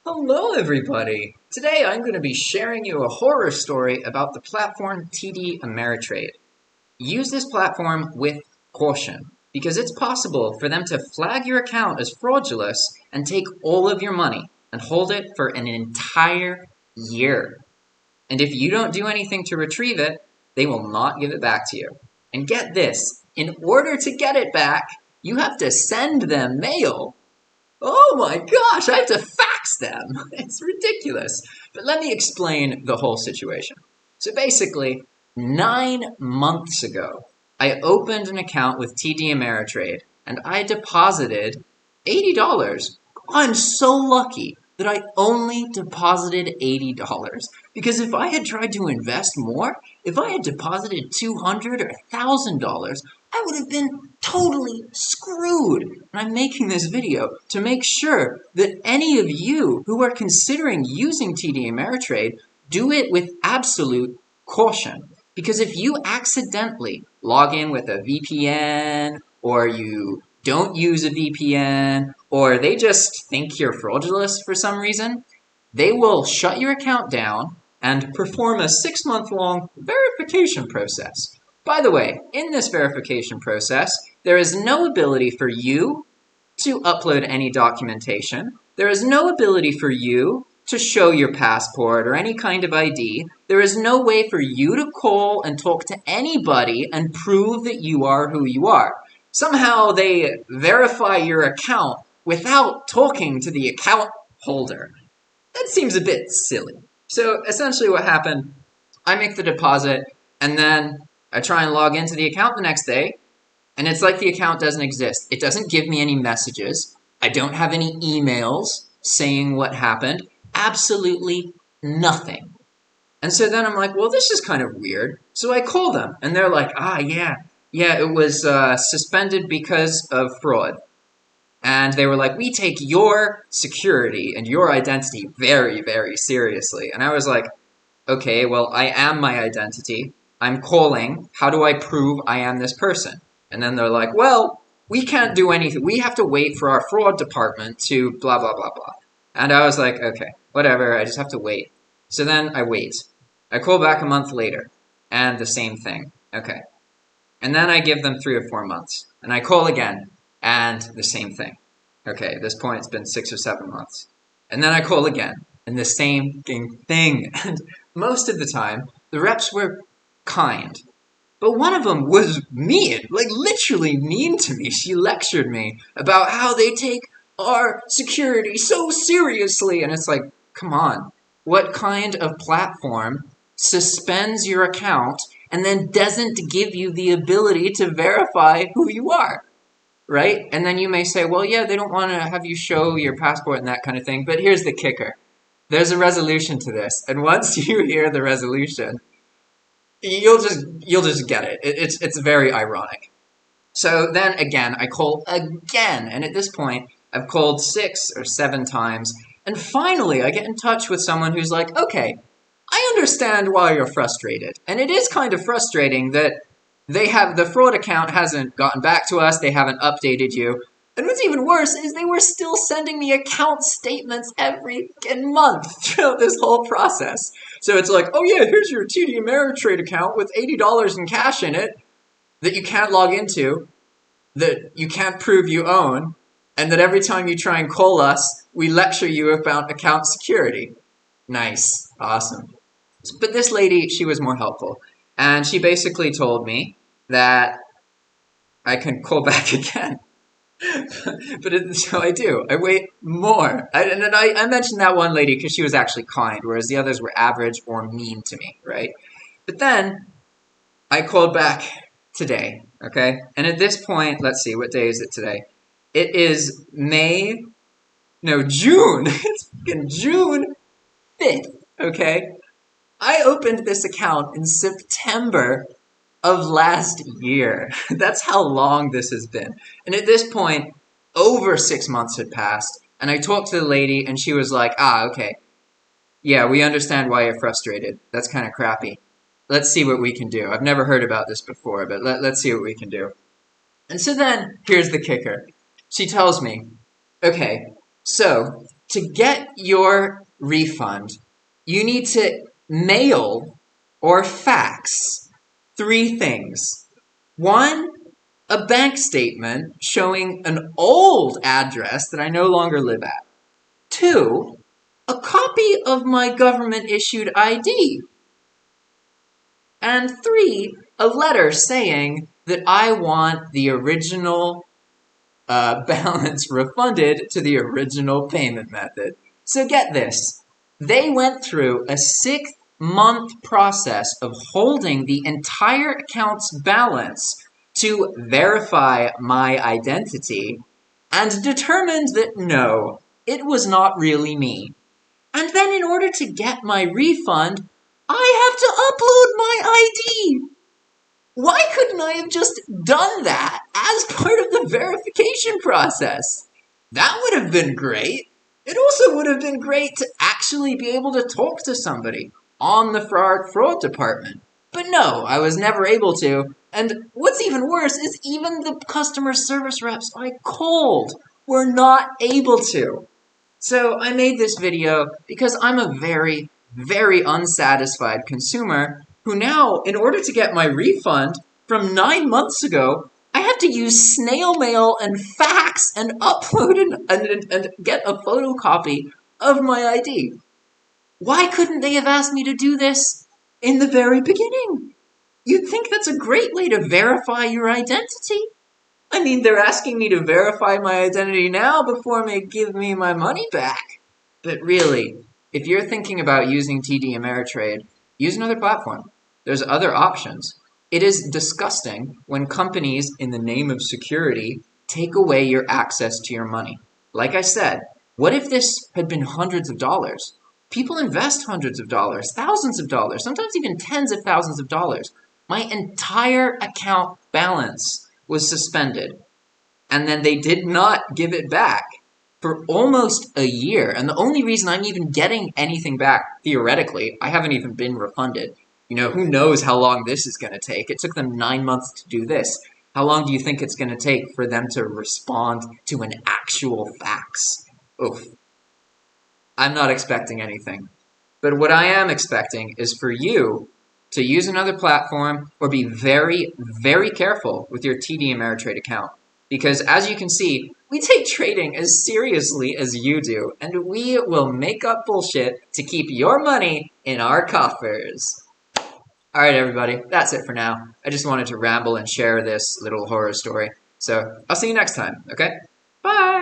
Hello, everybody! Today I'm going to be sharing you a horror story about the platform TDAmeritrade. Use this platform with caution, because it's possible for them to flag your account as fraudulent and take all of your money and hold it for an entire year. And if you don't do anything to retrieve it, they will not give it back to you. And get this, in order to get it back, you have to send them mail. Oh my gosh, I have to fax them. It's ridiculous. But let me explain the whole situation. So basically, 9 months ago, I opened an account with TDAmeritrade and I deposited $80. I'm so lucky that I only deposited $80. Because if I had tried to invest more, if I had deposited $200 or $1,000, I would have been totally screwed. And I'm making this video to make sure that any of you who are considering using TDAmeritrade do it with absolute caution. Because if you accidentally log in with a VPN, or you don't use a VPN, or they just think you're fraudulent for some reason, they will shut your account down and perform a 6-month-long verification process. By the way, in this verification process, there is no ability for you to upload any documentation. There is no ability for you to show your passport or any kind of ID. There is no way for you to call and talk to anybody and prove that you are who you are. Somehow they verify your account without talking to the account holder. That seems a bit silly. So essentially what happened, I make the deposit and then I try and log into the account the next day, and it's like the account doesn't exist. It doesn't give me any messages. I don't have any emails saying what happened. Absolutely nothing. And so then I'm like, well, this is kind of weird. So I call them, and they're like, yeah, it was suspended because of fraud. And they were like, we take your security and your identity very, very seriously. And I was like, okay, well, I am my identity. I'm calling. How do I prove I am this person? And then they're like, well, we can't do anything. We have to wait for our fraud department to blah, blah, blah, blah. And I was like, okay, whatever. I just have to wait. So then I wait. I call back a month later, and the same thing. Okay. And then I give them 3 or 4 months. And I call again, and the same thing. Okay, at this point it's been 6 or 7 months. And then I call again, and the same thing. And most of the time, the reps were kind. But one of them was mean, like literally mean to me. She lectured me about how they take our security so seriously. And it's like, come on. What kind of platform suspends your account and then doesn't give you the ability to verify who you are? Right? And then you may say, well, yeah, they don't want to have you show your passport and that kind of thing. But here's the kicker. There's a resolution to this. And once you hear the resolution, you'll just get it. It's very ironic. So then again, I call again. And at this point, I've called 6 or 7 times. And finally, I get in touch with someone who's like, okay, I understand why you're frustrated. And it is kind of frustrating that the fraud account hasn't gotten back to us. They haven't updated you. And what's even worse is they were still sending me account statements every month throughout this whole process. So it's like, oh yeah, here's your TDAmeritrade account with $80 in cash in it that you can't log into, that you can't prove you own, and that every time you try and call us, we lecture you about account security. Nice. Awesome. But this lady, she was more helpful. And she basically told me that I can call back again. So I do. I wait more. I mentioned that one lady because she was actually kind, whereas the others were average or mean to me, right? But then I called back today, okay? And at this point, let's see, what day is it today? It is June. It's fucking June 5th, okay? I opened this account in September of last year. That's how long this has been. And at this point, over 6 months had passed, and I talked to the lady, and she was like, okay. Yeah, we understand why you're frustrated. That's kind of crappy. Let's see what we can do. I've never heard about this before, but let's see what we can do. And so then, here's the kicker. She tells me, okay, so to get your refund, you need to mail or fax 3 things. 1, a bank statement showing an old address that I no longer live at. 2, a copy of my government-issued ID. And 3, a letter saying that I want the original balance refunded to the original payment method. So get this. They went through a 6-month process of holding the entire account's balance to verify my identity and determined that no, it was not really me. And then in order to get my refund, I have to upload my ID. Why couldn't I have just done that as part of the verification process? That would have been great. It also would have been great to actually be able to talk to somebody on the fraud department. But no, I was never able to. And what's even worse is even the customer service reps I called were not able to. So I made this video because I'm a very, very unsatisfied consumer who now, in order to get my refund from 9 months ago, I have to use snail mail and fax and upload and get a photocopy of my ID. Why couldn't they have asked me to do this in the very beginning? You'd think that's a great way to verify your identity. I mean, they're asking me to verify my identity now before they give me my money back. But really, if you're thinking about using TDAmeritrade, use another platform. There's other options. It is disgusting when companies, in the name of security, take away your access to your money. Like I said, what if this had been hundreds of dollars? People invest hundreds of dollars, thousands of dollars, sometimes even tens of thousands of dollars. My entire account balance was suspended, and then they did not give it back for almost a year. And the only reason I'm even getting anything back, theoretically, I haven't even been refunded. You know, who knows how long this is going to take? It took them 9 months to do this. How long do you think it's going to take for them to respond to an actual fax? Oof. I'm not expecting anything. But what I am expecting is for you to use another platform or be very, very careful with your TDAmeritrade account. Because as you can see, we take trading as seriously as you do, and we will make up bullshit to keep your money in our coffers. Alright everybody, that's it for now. I just wanted to ramble and share this little horror story. So, I'll see you next time, okay? Bye!